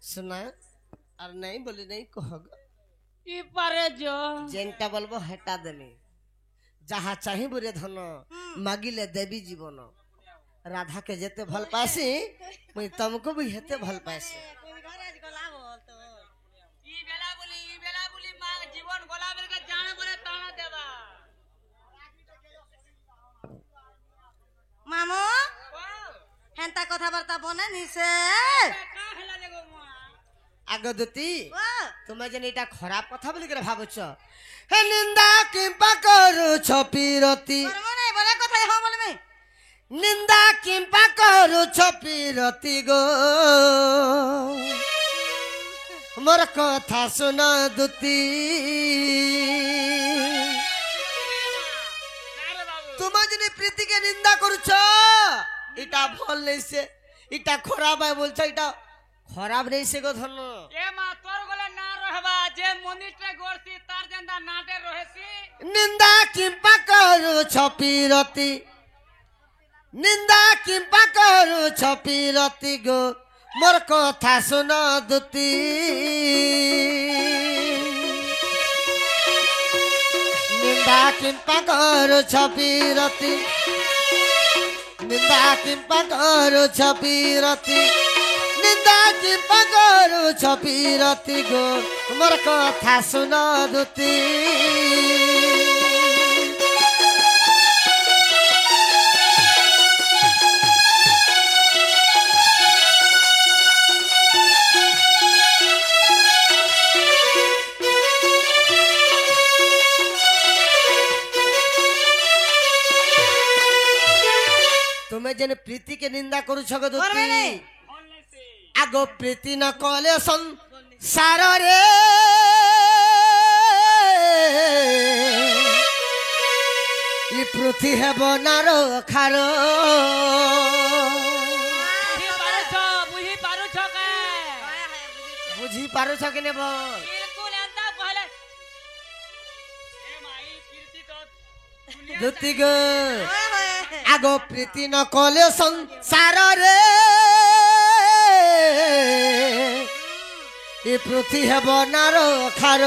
শোনা আর নাই বলি নাই কহগ ই পারে যো যেনটা বলবো হেটা দেমি যাহা চাহি বরে ধন মাগিলে দেবী জীবন রাধাকে যেতে ভাল পাইছি মুই তমকু বি হেতে ভাল পাইছি ই বেলা বলি মা জীবন গোলামের কে জানে বলে তানা দেবা মামু হেন্তা কথাবার্তা বনে নিছে কা হেলা দেখো মা আগ দুতি ও তুমি যেন এটা খারাপ কথা বলি করে ভাবছ হে নিন্দা কিম্পা করুছ পিরতি করবো নাই বলে কথা হ্যাঁ বলবি নিন্দা কিম্পা করুছ পিরতি গো মোর কথা শুন দুতি তুমি যদি প্রীতিকে নিন্দা করছ এটা ভাল নেইছে এটা খারাপ হয় বলছ এটা খারাপ নেইছে গো ধন এ মা তোর গলে না রহবা যে মন্দিরটা গড়ছি তার জেন্দা নাটে রহেছি নিন্দা কিম্পা করুছ পিরতি নিন্দা কিম্পা করুছ পিরতি গো মোর কথা শুন দুতি নিন্দা কিম্পা করুছ পিরতি নিন্দা কিম্পা করুছ পিরতি নিন্দা কিম্পা করুছ পিরতি গো মোর কথা শুন দুতি তুমি যেন প্রীতিকে নিন্দা করুছ গো করবে দুতি নাই। আগ প্রীতি ন কলে সংসার রে ই পৃথি হেব নার খার বুঝি পারুছ কে বুঝি পারুছ কি নেব বিলকুল এন্তা কহলে এ মাই কীর্তি তো দুনিয়া দুতি গো ওই হয় আগ প্রীতি ন কলে সংসার রে ই পৃথি হেব নার খার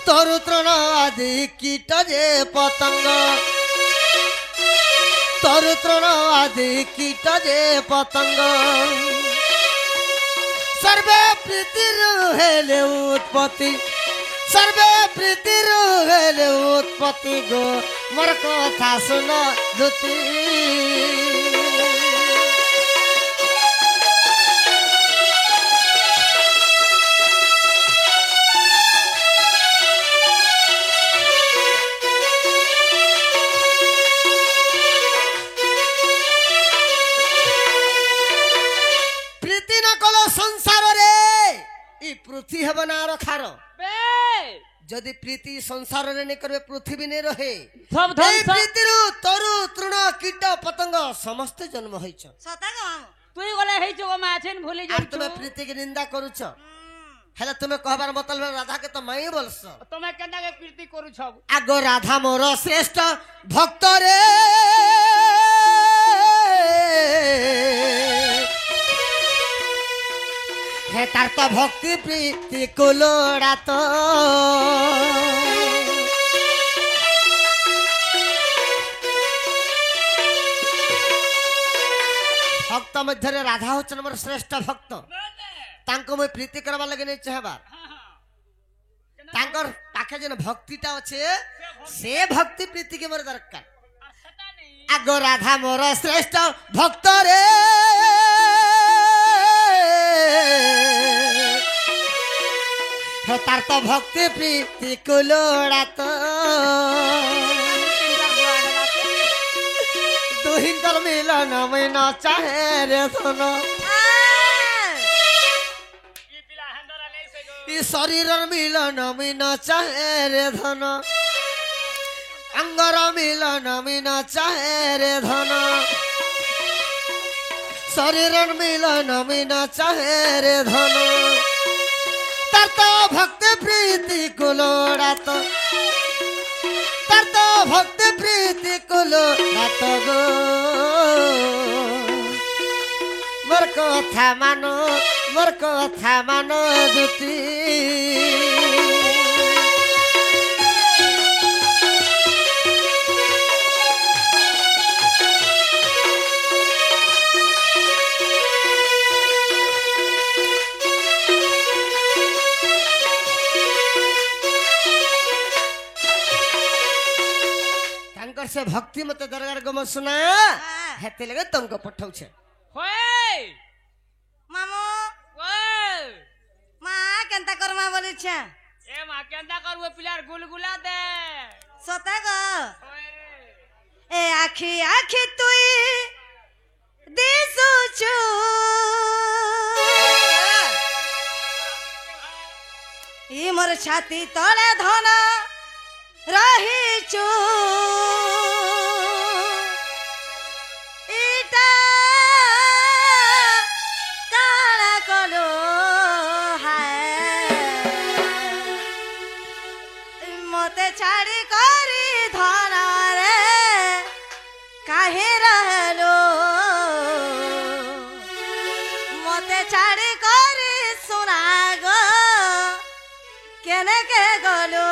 তরু তৃণ আদি কীট যে পতঙ্গ তরু তৃণ আদি কীট যে পতঙ্গ সর্বে প্রীতির হেলে উৎপত্তি সর্বে প্রীতির হেলে উৎপত্তি গো মোর কথা শুন দুতি প্রীতি ন কল সংসার রে ই পৃথি হেব না আর খার বে যদি প্রীতি সংসারে নে করবে পৃথিবী নে রহে সব ধন এই প্রীতির তরু তৃণ কীট পতঙ্গ সমস্ত জন্ম হইছ সতা গো মামু তুই গলে হেইছো গো মা আছেন ভুলি আর যাইছো তুমি প্রীতিকে নিন্দা করুছ হেলে তুমি কহবার মতলব রাধাকে তো মাই বলছ তুমি কেনকে কীর্তি করুছ আগ রাধা মোর শ্রেষ্ঠ ভক্ত রে হে তার তো ভক্তি প্রীতি কুলোড়াত ভক্ত মধ্যে রাধা হচ্ছেন মোর শ্রেষ্ঠ ভক্ত তাঙ্ক মুই প্রীতি করবার লাগে নেই চাহবার তাঙ্কর পাখে যেন ভক্তিটা আছে সে ভক্তি প্রীতিকে মোর দরকার আগ রাধা মোর শ্রেষ্ঠ ভক্ত রে হে তার তো ভক্তি প্রীতি কুলোড়াত দুহিঙ্কর মিলন মই ন চাহে রে ধন ই শরীরর মিলন মই ন চাহে রে ধন অঙ্গর মিলন মই ন চাহে রে ধন শরীরর মিলন মই ন চাহে রে ধন তার তো ভক্তি প্রীতি কুলোড়াত তার তো ভক্তি প্রীতি কুলোড়াত গো কথা মানো মোর কথা মানো দুটি से भक्ति मत दरगार गम सुना हेते लगे तुमको पठाउ छे होय मामू ओय मा केनता करमा बोली छे ए मा केनता करबो पिलार गुलगुला दे सता गो होय ए आखी आखी तुई दिसु छु ई मोर छाती तळे धन रही छु इटा काला कलो हाय मते छाड़ी करी धन रे काहे रहलो मते छाड़ी करी सुना गो केने के गलो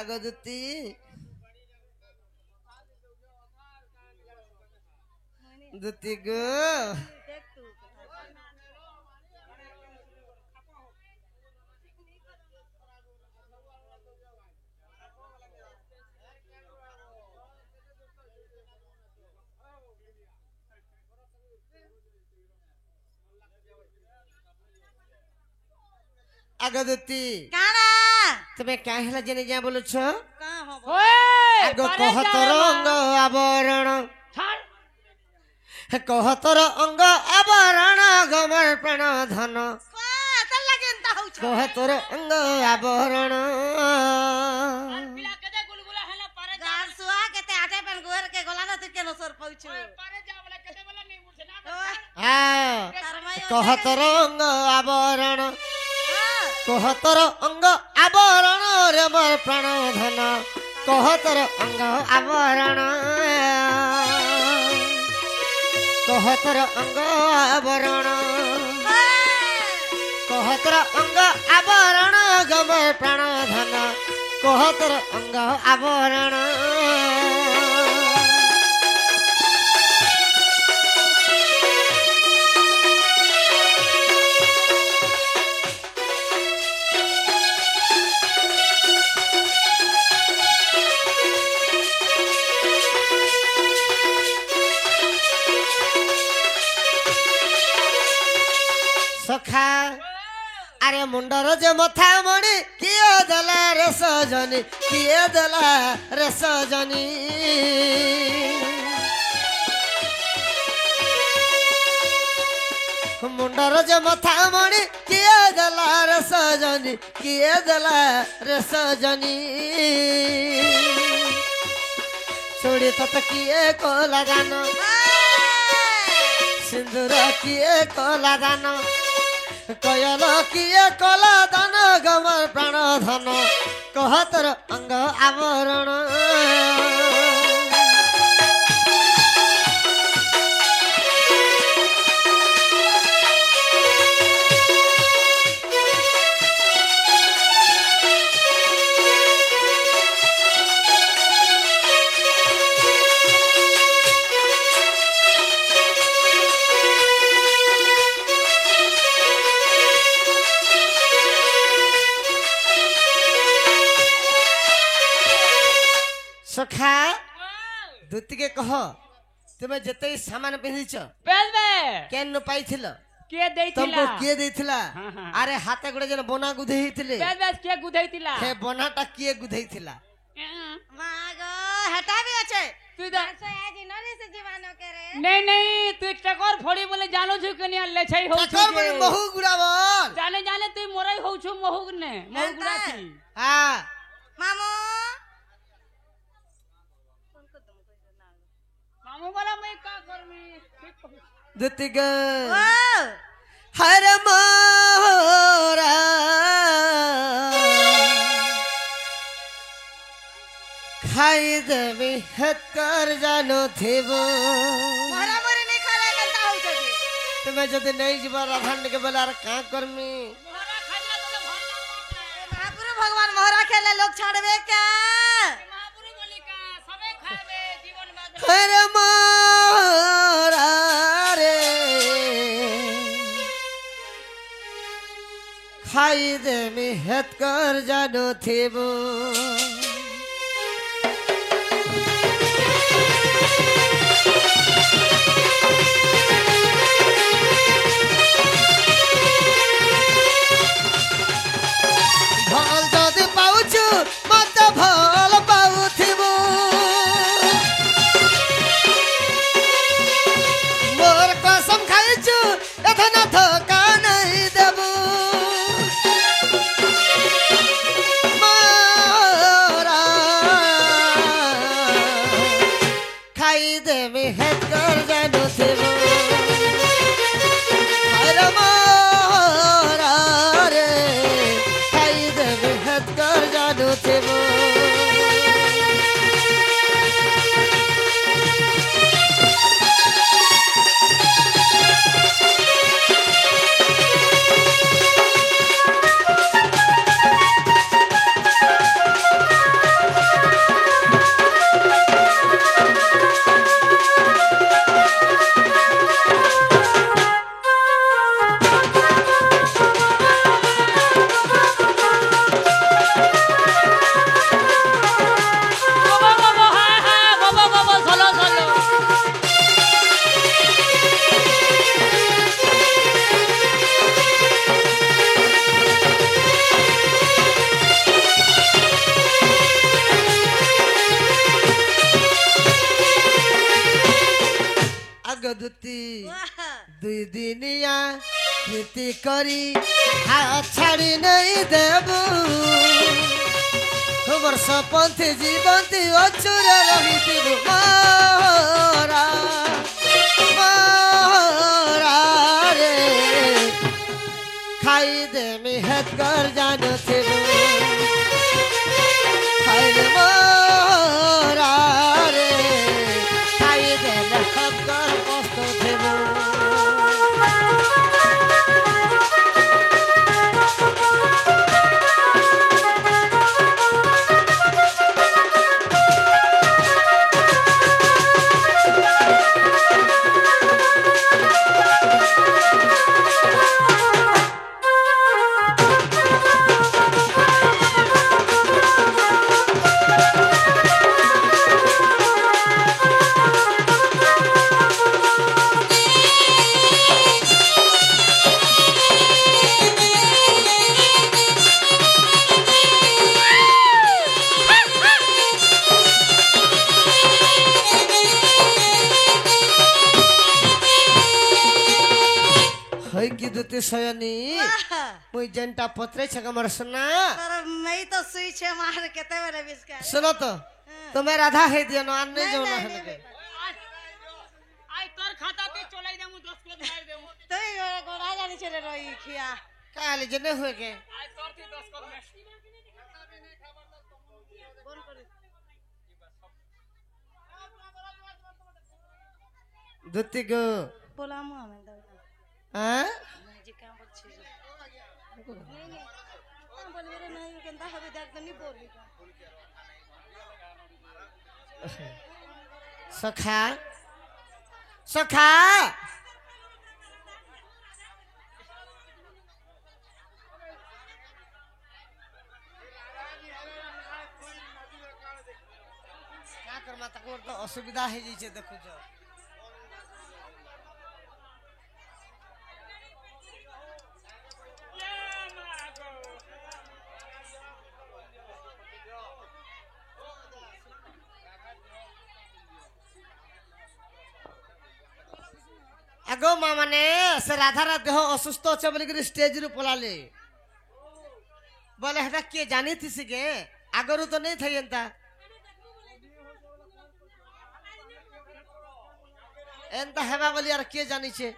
আগদতি দুতি গো দেখ তু আগে দুতি কানা তুমি কাহিলা জেনে যা বলছ কা হব ওই আগে পারে কহ যা তোর রে মা। অঙ্গ আবরণ ছাড় কহ তোর অঙ্গ আবরণ গমর প্রাণ ধন তার লাগে এন্তা হউছ কহ তোর অঙ্গ আবরণ পিলা কেদে গুলগুলা হেলা পারে যা গান সুয়া কেতে আটে পেন গোর কে গলা না তুই কেন সর পাউছ পারে যা বলে কেদে বলে নি মুছে না হ্যাঁ তার মাই কহ তোর অঙ্গ আবরণ কহ তোর অঙ্গ আবরণ রে মোর প্রাণ ধন কহ তোর অঙ্গ আবরণ কহ তোর অঙ্গ আবরণ কহ তোর অঙ্গ আবরণ গমর প্রাণ ধন কহ তোর অঙ্গ আবরণ সখা আরে মুন্ডর যে মথা মণি কিয়ে দেলা রে সজনী কিয়ে দেলা রে সজনী মুন্ডর যে মথা মণি কিয়ে দেলা রে সজনী কিয়ে দেলা রে সজনী চুড়ি তত কিয়ে কোলা দান সিন্দুর কিয়ে কোলা দান কয়ল কিয়ে কলা দান গমর প্রাণ ধন কহ তোর অঙ্গ আবরণ সখা দুতিকে কহ তুমি যেতে সামান পিঁধিছ পেলবে কেন পাইছিল কে দেইতিলা ତମକୁ କିଏ ଦେଇଥିଲା ହଁ, ହଁ। ଆରେ ହାତ ଗୋଡେ ଯେନ ବନା ଗୁଧେଇଥିଲେ পেলবে কে গুদাইতিলা ସେ ବନାଟା କିଏ ଗୁଧେଇଥିଲା মা গো হেটা বি আছে তুই দা সে আজি নরে সে জীবন করে नहीं नहीं तू टकर फोड़ी बोले जानो छु कनिया लेछई हो छु ଠାକୁର ମାନେ ମହୁ ଗୁଡା ବଲ जाने जाने तू मोरई हो छु महु ने महु गुड़ा छी হ্যাঁ মামু मामू बोला मैं का करमी ठीक कहू দুতিক ও হর মোরা খাই দেবি হেতর জানো থিব মরা মরি নি খালে কেনতা হউছ কি তুমি যদি নেই যাবা রাধানকে বলে আর কা করমি मोरा खाइला तो भर महापुरु भगवान मोहरा खेले लोग छाड़बे क्या महापुरु बोली का सबे खाबे जीवन बाद हर मोरा रे खाई देबी हेतकर জানো থিব ভাল যদি পাউছু মতে ভাল পাউথিব মোর কসম খাইছু এথন ধোকা নাই দেবু মোরা খাই দেবি হেতকর জানো থিব আরে মোরা রে খাই দেবি হেতকর জানো থিব দুতি वाह দুই দিনিয়া প্রীতি করি হাত ছাড়ি নেই দেব বর্ষ পন্থী জীবন্তী অচুরে রহিথিব মোরা মোরা রে খাই দে মেহত কর জানথিব খাই দে মোরা রে খাই দে মেহত কর কষ্ট থিব কি দুতি সয়নি वाह মুই জেনটা পত্রে ছগমর শোনা तर मैं तो सुई छे मार केते मेरे बिस्का सुनो तो तुम्हें राधा है दिया नो अन्य जो ना है के আই তোর খাতাতে চলাই দেমু 10 কিলো মার দেমু तो गोरा जानी छे रे रोई खिया काले जने हुए के আই তোর তি 10 কিলো মেশ बोल करी दुति गो बोला मु हमें दो हां जी काम बोल छी नहीं नहीं हां बोल रे नहीं केनता हबे देख तो नहीं बोल सखा सखा क्या कर माता को तो असुविधा है जी देखो जो आगो माँ माने से राधा देह असुस्थ अच्छे बोलिक स्टेज रु पलाले बोले हेटा किए जानी थी सिगे आगरू तो नहीं थी एंता एंता हेबा बोली यार किए जानी छे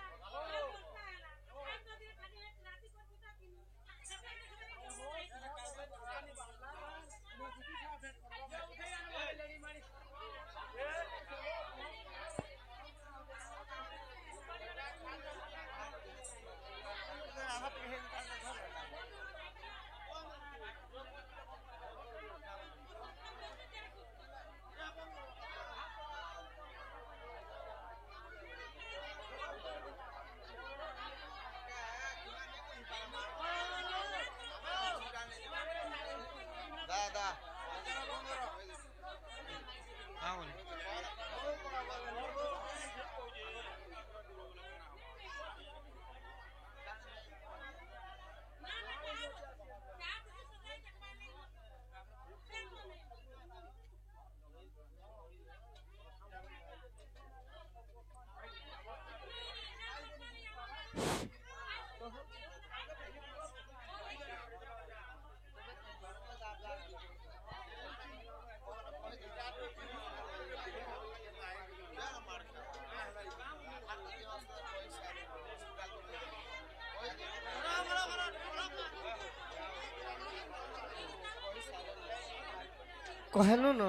कहनु न